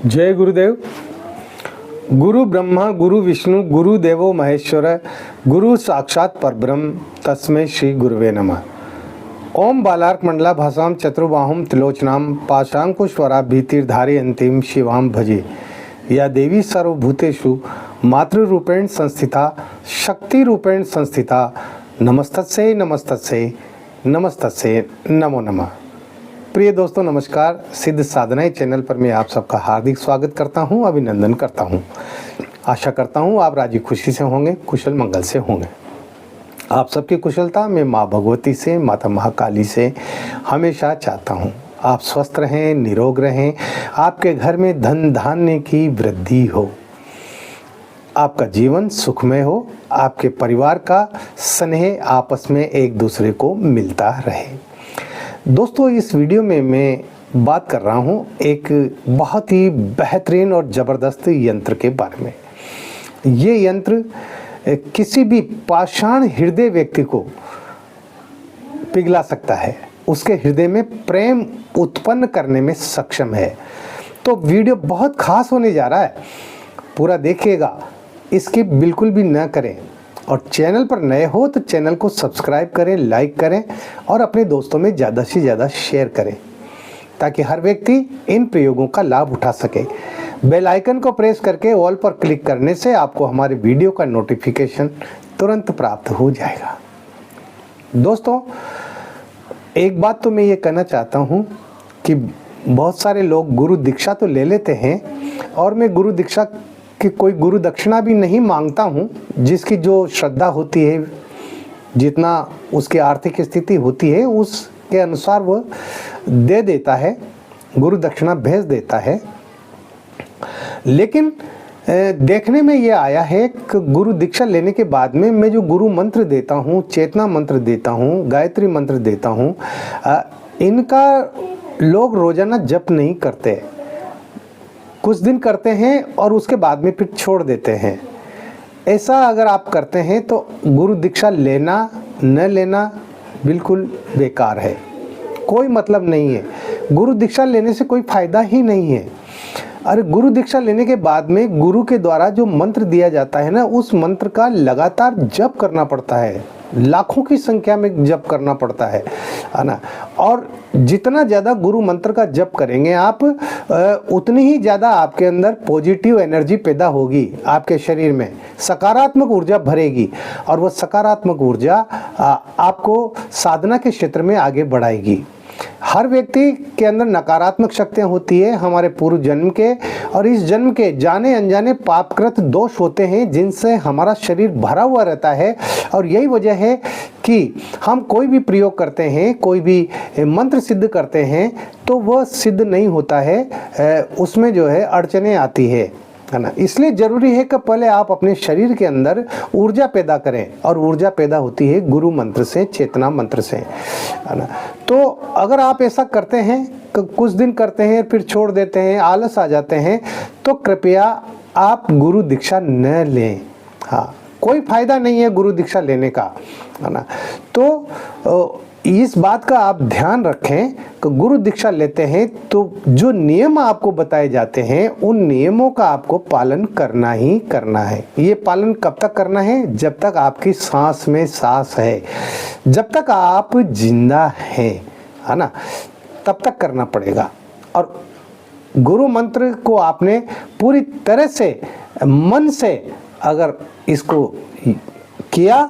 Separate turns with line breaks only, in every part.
जय गुरुदेव। गुरु ब्रह्मा गुरु विष्णु गुरु देवो महेश्वर गुरु साक्षात परब्रह्म तस्मै श्री गुरुवे नमः। ओम बालार्क मंडला भासाम चतुर्बाहुम त्रिलोचनाम पाशांकुश्वराभीतिर्धारी अंतिम शिवाम भजे। या देवी सर्वभूतेषु मातृरूपेण संस्थिता शक्ति रूपेण संस्थिता नमस्तस्यै नमस्तस्यै नमस्तस्यै नमो नमः। प्रिय दोस्तों नमस्कार। सिद्ध साधनाएं चैनल पर मैं आप सबका हार्दिक स्वागत करता हूं, अभिनंदन करता हूं। आशा करता हूं आप राजी खुशी से होंगे, कुशल मंगल से होंगे। आप सबकी कुशलता मैं माँ भगवती से, माता महाकाली से हमेशा चाहता हूं। आप स्वस्थ रहें, निरोग रहें, आपके घर में धन धान्य की वृद्धि हो, आपका जीवन सुखमय हो, आपके परिवार का स्नेह आपस में एक दूसरे को मिलता रहे। दोस्तों इस वीडियो में मैं बात कर रहा हूं एक बहुत ही बेहतरीन और ज़बरदस्त यंत्र के बारे में। ये यंत्र किसी भी पाषाण हृदय व्यक्ति को पिघला सकता है, उसके हृदय में प्रेम उत्पन्न करने में सक्षम है। तो वीडियो बहुत खास होने जा रहा है, पूरा देखिएगा, स्किप बिल्कुल भी न करें। और चैनल पर नए हो तो चैनल को सब्सक्राइब करें, लाइक करें और अपने दोस्तों में ज़्यादा से ज़्यादा शेयर करें ताकि हर व्यक्ति इन प्रयोगों का लाभ उठा सके। बेल आइकन को प्रेस करके ऑल पर क्लिक करने से आपको हमारे वीडियो का नोटिफिकेशन तुरंत प्राप्त हो जाएगा। दोस्तों एक बात तो मैं ये कहना चाहता हूँ कि बहुत सारे लोग गुरु दीक्षा तो ले लेते हैं और मैं गुरु दीक्षा कि कोई गुरु दक्षिणा भी नहीं मांगता हूँ। जिसकी जो श्रद्धा होती है, जितना उसकी आर्थिक स्थिति होती है उसके अनुसार वो दे देता है, गुरु दक्षिणा भेज देता है। लेकिन देखने में ये आया है कि गुरु दीक्षा लेने के बाद में मैं जो गुरु मंत्र देता हूँ, चेतना मंत्र देता हूँ, गायत्री मंत्र देता हूँ, इनका लोग रोजाना जप नहीं करते। कुछ दिन करते हैं और उसके बाद में फिर छोड़ देते हैं। ऐसा अगर आप करते हैं तो गुरु दीक्षा लेना न लेना बिल्कुल बेकार है, कोई मतलब नहीं है। गुरु दीक्षा लेने से कोई फ़ायदा ही नहीं है। अरे गुरु दीक्षा लेने के बाद में गुरु के द्वारा जो मंत्र दिया जाता है ना, उस मंत्र का लगातार जप करना पड़ता है, लाखों की संख्या में जप करना पड़ता है ना। और जितना ज़्यादा गुरु मंत्र का जप करेंगे आप, उतनी ही ज़्यादा आपके अंदर पॉजिटिव एनर्जी पैदा होगी, आपके शरीर में सकारात्मक ऊर्जा भरेगी और वह सकारात्मक ऊर्जा आपको साधना के क्षेत्र में आगे बढ़ाएगी। हर व्यक्ति के अंदर नकारात्मक शक्तियाँ होती है हमारे पूर्व जन्म के, और इस जन्म के जाने अनजाने पापकृत दोष होते हैं जिनसे हमारा शरीर भरा हुआ रहता है। और यही वजह है कि हम कोई भी प्रयोग करते हैं, कोई भी मंत्र सिद्ध करते हैं तो वह सिद्ध नहीं होता है, उसमें जो है अड़चने आती है ना। इसलिए ज़रूरी है कि पहले आप अपने शरीर के अंदर ऊर्जा पैदा करें, और ऊर्जा पैदा होती है गुरु मंत्र से, चेतना मंत्र से, है ना। तो अगर आप ऐसा करते हैं कि कुछ दिन करते हैं फिर छोड़ देते हैं, आलस आ जाते हैं, तो कृपया आप गुरु दीक्षा न लें। हाँ, कोई फ़ायदा नहीं है गुरु दीक्षा लेने का, है ना। तो इस बात का आप ध्यान रखें कि गुरु दीक्षा लेते हैं तो जो नियम आपको बताए जाते हैं उन नियमों का आपको पालन करना ही करना है। ये पालन कब तक करना है? जब तक आपकी सांस में सांस है, जब तक आप जिंदा हैं, है ना, तब तक करना पड़ेगा। और गुरु मंत्र को आपने पूरी तरह से मन से अगर इसको किया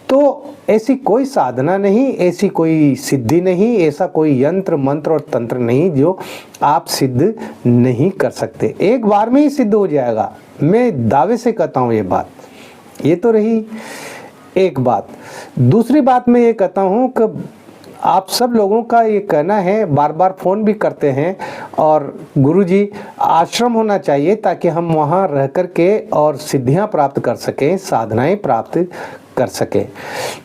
तो ऐसी कोई साधना नहीं, ऐसी कोई सिद्धि नहीं, ऐसा कोई यंत्र मंत्र और तंत्र नहीं जो आप सिद्ध नहीं कर सकते। एक बार में ही सिद्ध हो जाएगा, मैं दावे से कहता हूँ ये बात। ये तो रही एक बात। दूसरी बात मैं ये कहता हूँ कि आप सब लोगों का ये कहना है, बार बार फ़ोन भी करते हैं, और गुरुजी आश्रम होना चाहिए ताकि हम वहाँ रह कर के और सिद्धियाँ प्राप्त कर सकें, साधनाएं प्राप्त कर सके।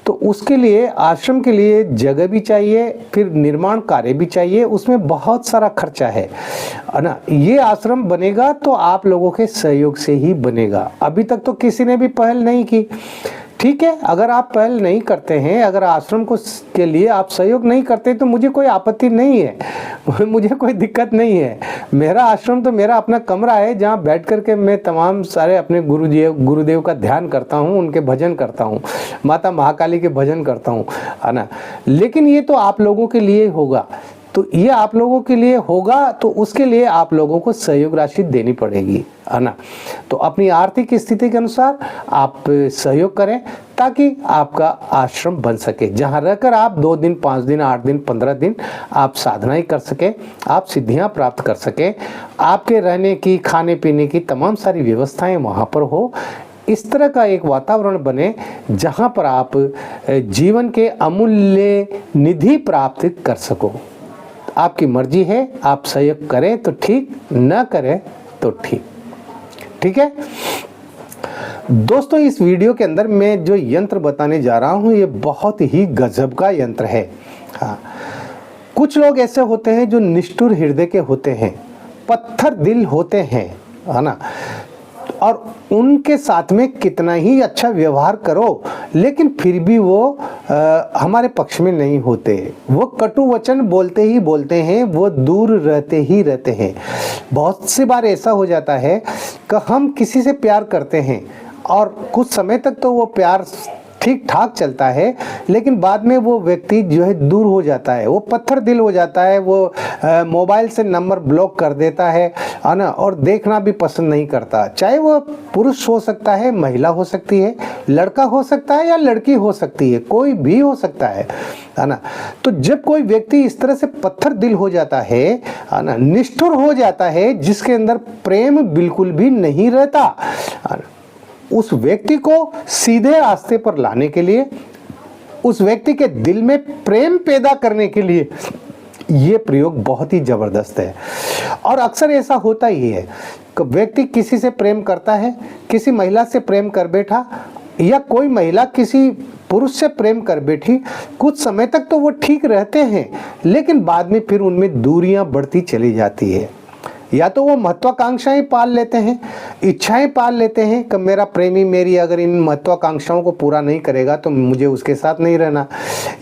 तो उसके लिए आश्रम के लिए जगह भी चाहिए, फिर निर्माण कार्य भी चाहिए, उसमें बहुत सारा खर्चा है ना। ये आश्रम बनेगा तो आप लोगों के सहयोग से ही बनेगा। अभी तक तो किसी ने भी पहल नहीं की, ठीक है, अगर आप पहल नहीं करते हैं, अगर आश्रम को के लिए आप सहयोग नहीं करते तो मुझे कोई आपत्ति नहीं है, मुझे कोई दिक्कत नहीं है। मेरा आश्रम तो मेरा अपना कमरा है जहाँ बैठ कर के मैं तमाम सारे अपने गुरुदेव का ध्यान करता हूँ, उनके भजन करता हूँ, माता महाकाली के भजन करता हूँ, है ना। लेकिन ये तो आप लोगों के लिए होगा, तो ये आप लोगों के लिए होगा, तो उसके लिए आप लोगों को सहयोग राशि देनी पड़ेगी, है ना। तो अपनी आर्थिक स्थिति के अनुसार आप सहयोग करें ताकि आपका आश्रम बन सके, जहां रहकर आप 2 दिन, 5 दिन, 8 दिन, 15 दिन आप साधनाएं कर सके, आप सिद्धियां प्राप्त कर सके, आपके रहने की, खाने पीने की तमाम सारी व्यवस्थाएं वहां पर हो। इस तरह का एक वातावरण बने जहां पर आप जीवन के अमूल्य निधि प्राप्त कर सको। आपकी मर्जी है, आप सहयोग करें तो ठीक, न करें तो ठीक, ठीक है। दोस्तों, इस वीडियो के अंदर मैं जो यंत्र बताने जा रहा हूं ये बहुत ही गजब का यंत्र है। हाँ, कुछ लोग ऐसे होते हैं जो निष्ठुर हृदय के होते हैं, पत्थर दिल होते हैं, है ना, और उनके साथ में कितना ही अच्छा व्यवहार करो लेकिन फिर भी वो हमारे पक्ष में नहीं होते। वो कटु वचन बोलते ही बोलते हैं, वो दूर रहते ही रहते हैं। बहुत सी बार ऐसा हो जाता है कि हम किसी से प्यार करते हैं और कुछ समय तक तो वो प्यार ठीक ठाक चलता है, लेकिन बाद में वो व्यक्ति जो है दूर हो जाता है, वो पत्थर दिल हो जाता है, वो मोबाइल से नंबर ब्लॉक कर देता है ना, और देखना भी पसंद नहीं करता। चाहे वो पुरुष हो सकता है, महिला हो सकती है, लड़का हो सकता है या लड़की हो सकती है, कोई भी हो सकता है ना। तो जब कोई व्यक्ति इस तरह से पत्थर दिल हो जाता है ना, निष्ठुर हो जाता है, जिसके अंदर प्रेम बिल्कुल भी नहीं रहता, उस व्यक्ति को सीधे रास्ते पर लाने के लिए, उस व्यक्ति के दिल में प्रेम पैदा करने के लिए ये प्रयोग बहुत ही जबरदस्त है। और अक्सर ऐसा होता ही है कि व्यक्ति किसी से प्रेम करता है, किसी महिला से प्रेम कर बैठा, या कोई महिला किसी पुरुष से प्रेम कर बैठी, कुछ समय तक तो वो ठीक रहते हैं, लेकिन बाद में फिर उनमें दूरियां बढ़ती चली जाती है। या तो वो महत्वाकांक्षाएं पाल लेते हैं, इच्छाएं पाल लेते हैं कि मेरा प्रेमी मेरी अगर इन महत्वाकांक्षाओं को पूरा नहीं करेगा तो मुझे उसके साथ नहीं रहना,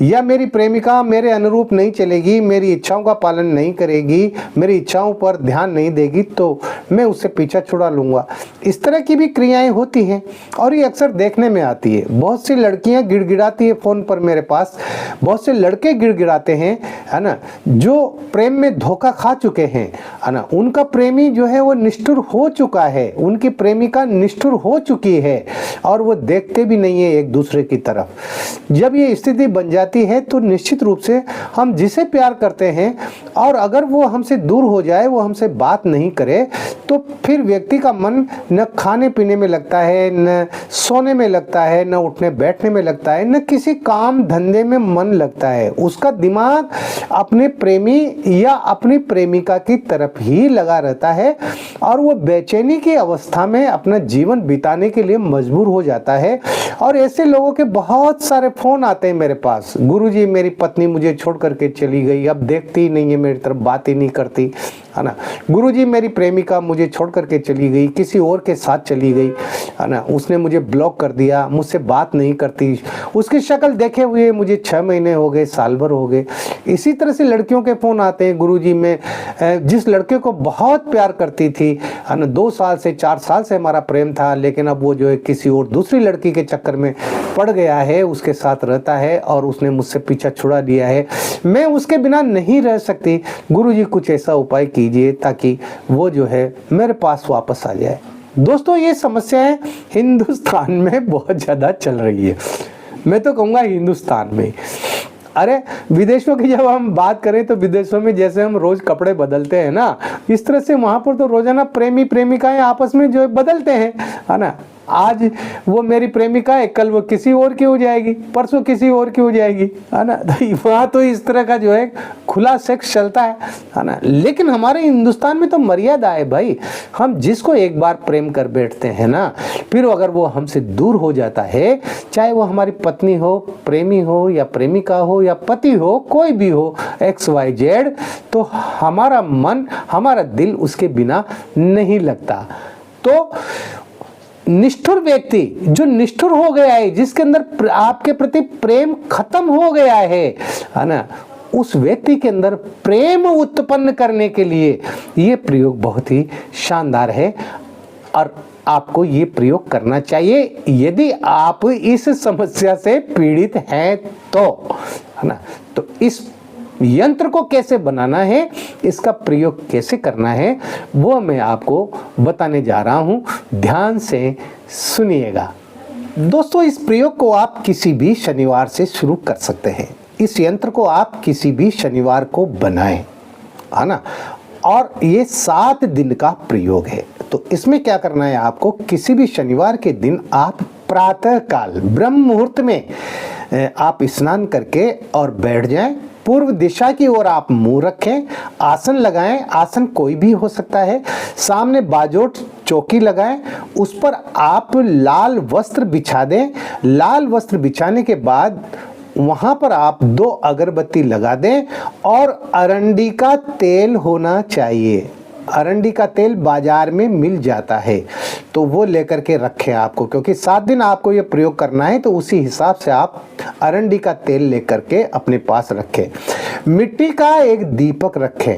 या मेरी प्रेमिका मेरे अनुरूप नहीं चलेगी, मेरी इच्छाओं का पालन नहीं करेगी, मेरी इच्छाओं पर ध्यान नहीं देगी तो मैं उससे पीछा छुड़ा लूँगा। इस तरह की भी क्रियाएँ होती हैं और ये अक्सर देखने में आती है। बहुत सी लड़कियाँ गिड़गिड़ाती है फ़ोन पर मेरे पास, बहुत से लड़के गिड़गिड़ाते हैं, है ना, जो प्रेम में धोखा खा चुके हैं, है ना। उनका प्रेमी जो है वो निष्ठुर हो चुका है, उनकी प्रेमिका निष्ठुर हो चुकी है और वो देखते भी नहीं है एक दूसरे की तरफ। जब ये स्थिति बन जाती है तो निश्चित रूप से हम जिसे प्यार करते हैं और अगर वो हमसे दूर हो जाए, वो हमसे बात नहीं करे, तो फिर व्यक्ति का मन न खाने पीने में लगता है, न सोने में लगता है, न उठने बैठने में लगता है, न किसी काम धंधे में मन लगता है। उसका दिमाग अपने प्रेमी या अपनी प्रेमिका की तरफ ही लगा रहता है और वो बेचैनी की अवस्था में अपना जीवन बिताने के लिए मजबूर हो जाता है। और ऐसे लोगों के बहुत सारे फोन आते हैं मेरे पास, गुरुजी मेरी पत्नी मुझे छोड़ करके चली गई, अब देखती ही नहीं है मेरी तरफ, बात ही नहीं करती, है ना। गुरुजी मेरी प्रेमिका मुझे छोड़ करके चली गई, किसी और के साथ चली गई, है ना, उसने मुझे ब्लॉक कर दिया, मुझसे बात नहीं करती, उसकी शक्ल देखे हुए मुझे 6 महीने हो गए, साल भर हो गए। इसी तरह से लड़कियों के फ़ोन आते हैं, गुरुजी मैं जिस लड़के को बहुत प्यार करती थी, है ना, 2 साल से 4 साल से हमारा प्रेम था, लेकिन अब वो जो है किसी और दूसरी लड़की के चक्कर में पड़ गया है, उसके साथ रहता है और उसने मुझसे पीछा छुड़ा दिया है, मैं उसके बिना नहीं रह सकती। गुरुजी कुछ ऐसा उपाय कीजिए ताकि वो जो है मेरे पास वापस आ जाए। दोस्तों, ये समस्याएं हिंदुस्तान में बहुत ज़्यादा चल रही है, मैं तो कहूँगा हिंदुस्तान में। अरे विदेशों की जब हम बात करें तो विदेशों में जैसे हम रोज कपड़े बदलते हैं ना, इस तरह से वहाँ पर तो रोजाना प्रेमी प्रेमिकाएं आपस में जो है बदलते हैं, है ना। आज वो मेरी प्रेमिका है, कल वो किसी और की हो जाएगी, परसों किसी और की हो जाएगी, है ना। तो वहाँ तो इस तरह का जो है खुला सेक्स चलता है ना। लेकिन हमारे हिंदुस्तान में तो मर्यादा है भाई। हम जिसको एक बार प्रेम कर बैठते हैं ना, फिर अगर वो हमसे दूर हो जाता है, चाहे वो हमारी पत्नी हो, प्रेमी हो या प्रेमिका हो या पति हो, कोई भी हो, XYZ, तो हमारा मन, हमारा दिल उसके बिना नहीं लगता। तो निष्ठुर व्यक्ति जो निष्ठुर हो गया है, जिसके अंदर आपके प्रति प्रेम खत्म हो गया है ना, उस व्यक्ति के अंदर प्रेम उत्पन्न करने के लिए ये प्रयोग बहुत ही शानदार है और आपको ये प्रयोग करना चाहिए यदि आप इस समस्या से पीड़ित हैं तो, है ना। तो इस यंत्र को कैसे बनाना है, इसका प्रयोग कैसे करना है, वो मैं आपको बताने जा रहा हूं, ध्यान से सुनिएगा। दोस्तों, इस प्रयोग को आप किसी भी शनिवार से शुरू कर सकते हैं। इस यंत्र को आप किसी भी शनिवार को बनाएं, है ना, और ये 7 दिन का प्रयोग है। तो इसमें क्या करना है, आपको किसी भी शनिवार के दिन आप प्रातः काल ब्रह्म मुहूर्त में आप स्नान करके और बैठ जाएं। पूर्व दिशा की ओर आप मुंह रखें, आसन लगाएं, आसन कोई भी हो सकता है। सामने बाजोट चौकी लगाएं, उस पर आप लाल वस्त्र बिछा दें। लाल वस्त्र बिछाने के बाद वहां पर आप 2 अगरबत्ती लगा दें और अरंडी का तेल होना चाहिए। अरंडी का तेल बाजार में मिल जाता है, तो वो लेकर के रखें आपको, क्योंकि 7 दिन आपको ये प्रयोग करना है, तो उसी हिसाब से आप अरंडी का तेल लेकर के अपने पास रखें। मिट्टी का एक दीपक रखें।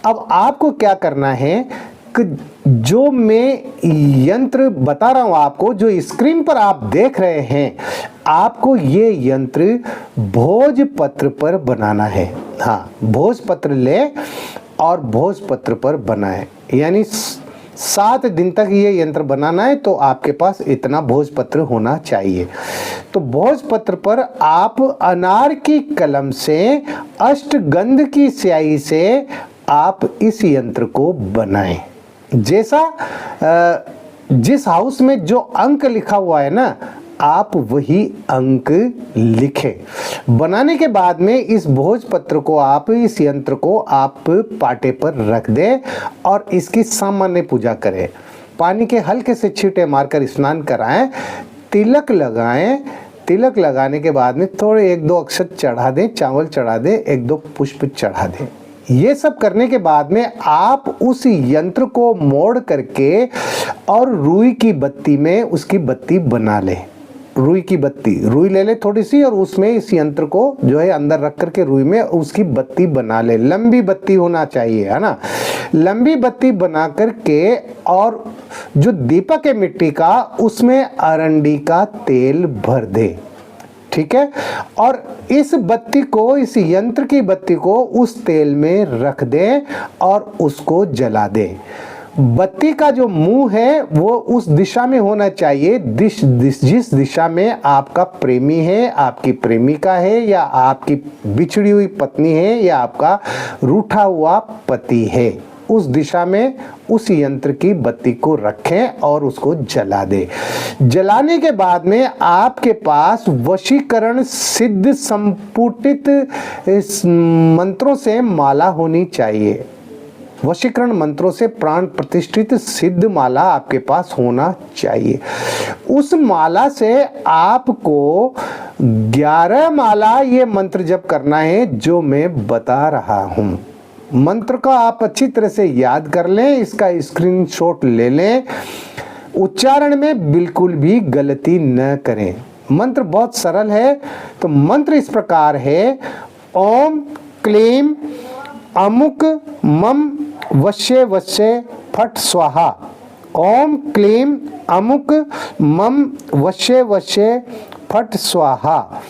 अब आपको क्या करना है कि जो मैं यंत्र बता रहा हूं आपको, जो स्क्रीन पर आप देख रहे हैं, आपको ये यंत्र भोजपत्र पर बनाना है। हाँ, भोजपत्र ले और भोजपत्र पर बनाएं, यानी 7 दिन तक ये यंत्र बनाना है, तो आपके पास इतना भोजपत्र होना चाहिए। तो भोजपत्र पर आप अनार की कलम से अष्टगंध की स्याही से आप इस यंत्र को बनाएं। जैसा जिस हाउस में जो अंक लिखा हुआ है ना, आप वही अंक लिखें। बनाने के बाद में इस भोजपत्र को आप, इस यंत्र को आप पाटे पर रख दें और इसकी सामान्य पूजा करें। पानी के हल्के से छींटे मारकर स्नान कराएं, तिलक लगाएं। तिलक लगाने के बाद में थोड़े 1-2 अक्षत चढ़ा दें, चावल चढ़ा दें, 1-2 पुष्प चढ़ा दें। ये सब करने के बाद में आप उस यंत्र को मोड़ करके और रुई की बत्ती में उसकी बत्ती बना लें। रुई की बत्ती, रुई ले ले थोड़ी सी और उसमें इस यंत्र को जो है अंदर रख करके रुई में उसकी बत्ती बना ले। लंबी बत्ती होना चाहिए, है ना। लंबी बत्ती बना करके और जो दीपक है मिट्टी का, उसमें अरंडी का तेल भर दे, ठीक है। और इस बत्ती को, इस यंत्र की बत्ती को उस तेल में रख दें और उसको जला दें। बत्ती का जो मुंह है वो उस दिशा में होना चाहिए, जिस दिशा में आपका प्रेमी है, आपकी प्रेमिका है, या आपकी बिछड़ी हुई पत्नी है, या आपका रूठा हुआ पति है। उस दिशा में उस यंत्र की बत्ती को रखें और उसको जला दें। जलाने के बाद में आपके पास वशीकरण सिद्ध संपुटित मंत्रों से माला होनी चाहिए। वशीकरण मंत्रों से प्राण प्रतिष्ठित सिद्ध माला आपके पास होना चाहिए। उस माला से आपको 11 माला ये मंत्र जप करना है जो मैं बता रहा हूं। मंत्र का आप अच्छी तरह से याद कर लें, इसका स्क्रीनशॉट ले लें। उच्चारण में बिल्कुल भी गलती न करें। मंत्र बहुत सरल है। तो मंत्र इस प्रकार है, ओम क्लीम अमुक मम वश्य वश्य फट स्वाहा। ओम क्लीम अमुक मम वश्य वश्य फट स्वाहा।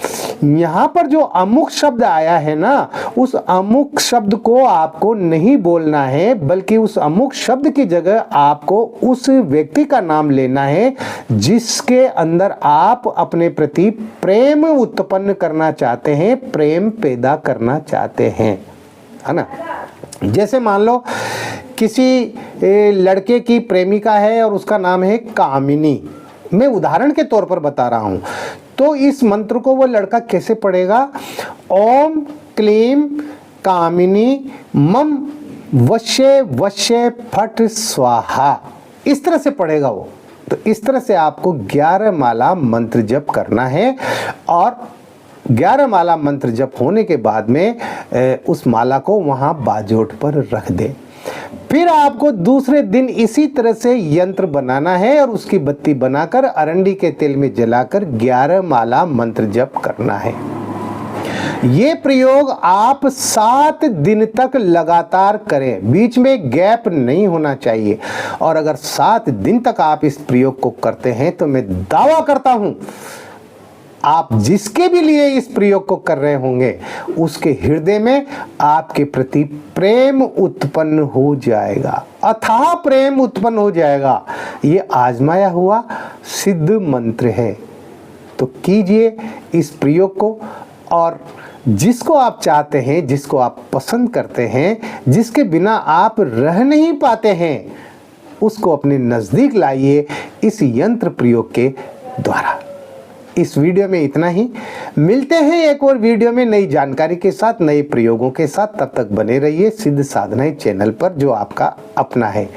यहाँ पर जो अमुक शब्द आया है ना, उस अमुक शब्द को आपको नहीं बोलना है, बल्कि उस अमुक शब्द की जगह आपको उस व्यक्ति का नाम लेना है जिसके अंदर आप अपने प्रति प्रेम उत्पन्न करना चाहते हैं, प्रेम पैदा करना चाहते हैं, है ना। जैसे मान लो किसी लड़के की प्रेमिका है और उसका नाम है कामिनी। मैं उदाहरण के तौर पर बता रहा हूं। तो इस मंत्र को वो लड़का कैसे पढ़ेगा? ओम क्लीम कामिनी मम वश्य वश्य फट स्वाहा, इस तरह से पढ़ेगा वो। तो इस तरह से आपको 11 माला मंत्र जप करना है और 11 माला मंत्र जप होने के बाद में उस माला को वहां बाजोट पर रख दे। फिर आपको दूसरे दिन इसी तरह से यंत्र बनाना है और उसकी बत्ती बनाकर अरंडी के तेल में जलाकर 11 माला मंत्र जप करना है। ये प्रयोग आप 7 दिन तक लगातार करें, बीच में गैप नहीं होना चाहिए। और अगर 7 दिन तक आप इस प्रयोग को करते हैं तो मैं दावा करता हूं आप जिसके भी लिए इस प्रयोग को कर रहे होंगे उसके हृदय में आपके प्रति प्रेम उत्पन्न हो जाएगा, अथाह प्रेम उत्पन्न हो जाएगा। ये आजमाया हुआ सिद्ध मंत्र है। तो कीजिए इस प्रयोग को, और जिसको आप चाहते हैं, जिसको आप पसंद करते हैं, जिसके बिना आप रह नहीं पाते हैं, उसको अपने नजदीक लाइए इस यंत्र प्रयोग के द्वारा। इस वीडियो में इतना ही। मिलते हैं एक और वीडियो में नई जानकारी के साथ, नए प्रयोगों के साथ। तब तक बने रहिए सिद्ध साधनाएं चैनल पर, जो आपका अपना है।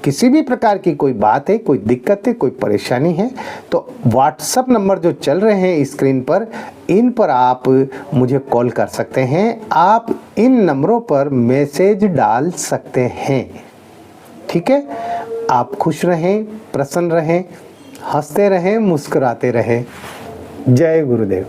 किसी भी प्रकार की कोई बात है, कोई दिक्कत है, कोई परेशानी है, तो व्हाट्सएप नंबर जो चल रहे हैं स्क्रीन पर, इन पर आप मुझे कॉल कर सकते हैं। आप इन नंबरों पर मैसेज डाल सकते हैं। ठीक है। आप खुश रहें, प्रसन्न रहें, हंसते रहें, मुस्कुराते रहें। जय गुरुदेव।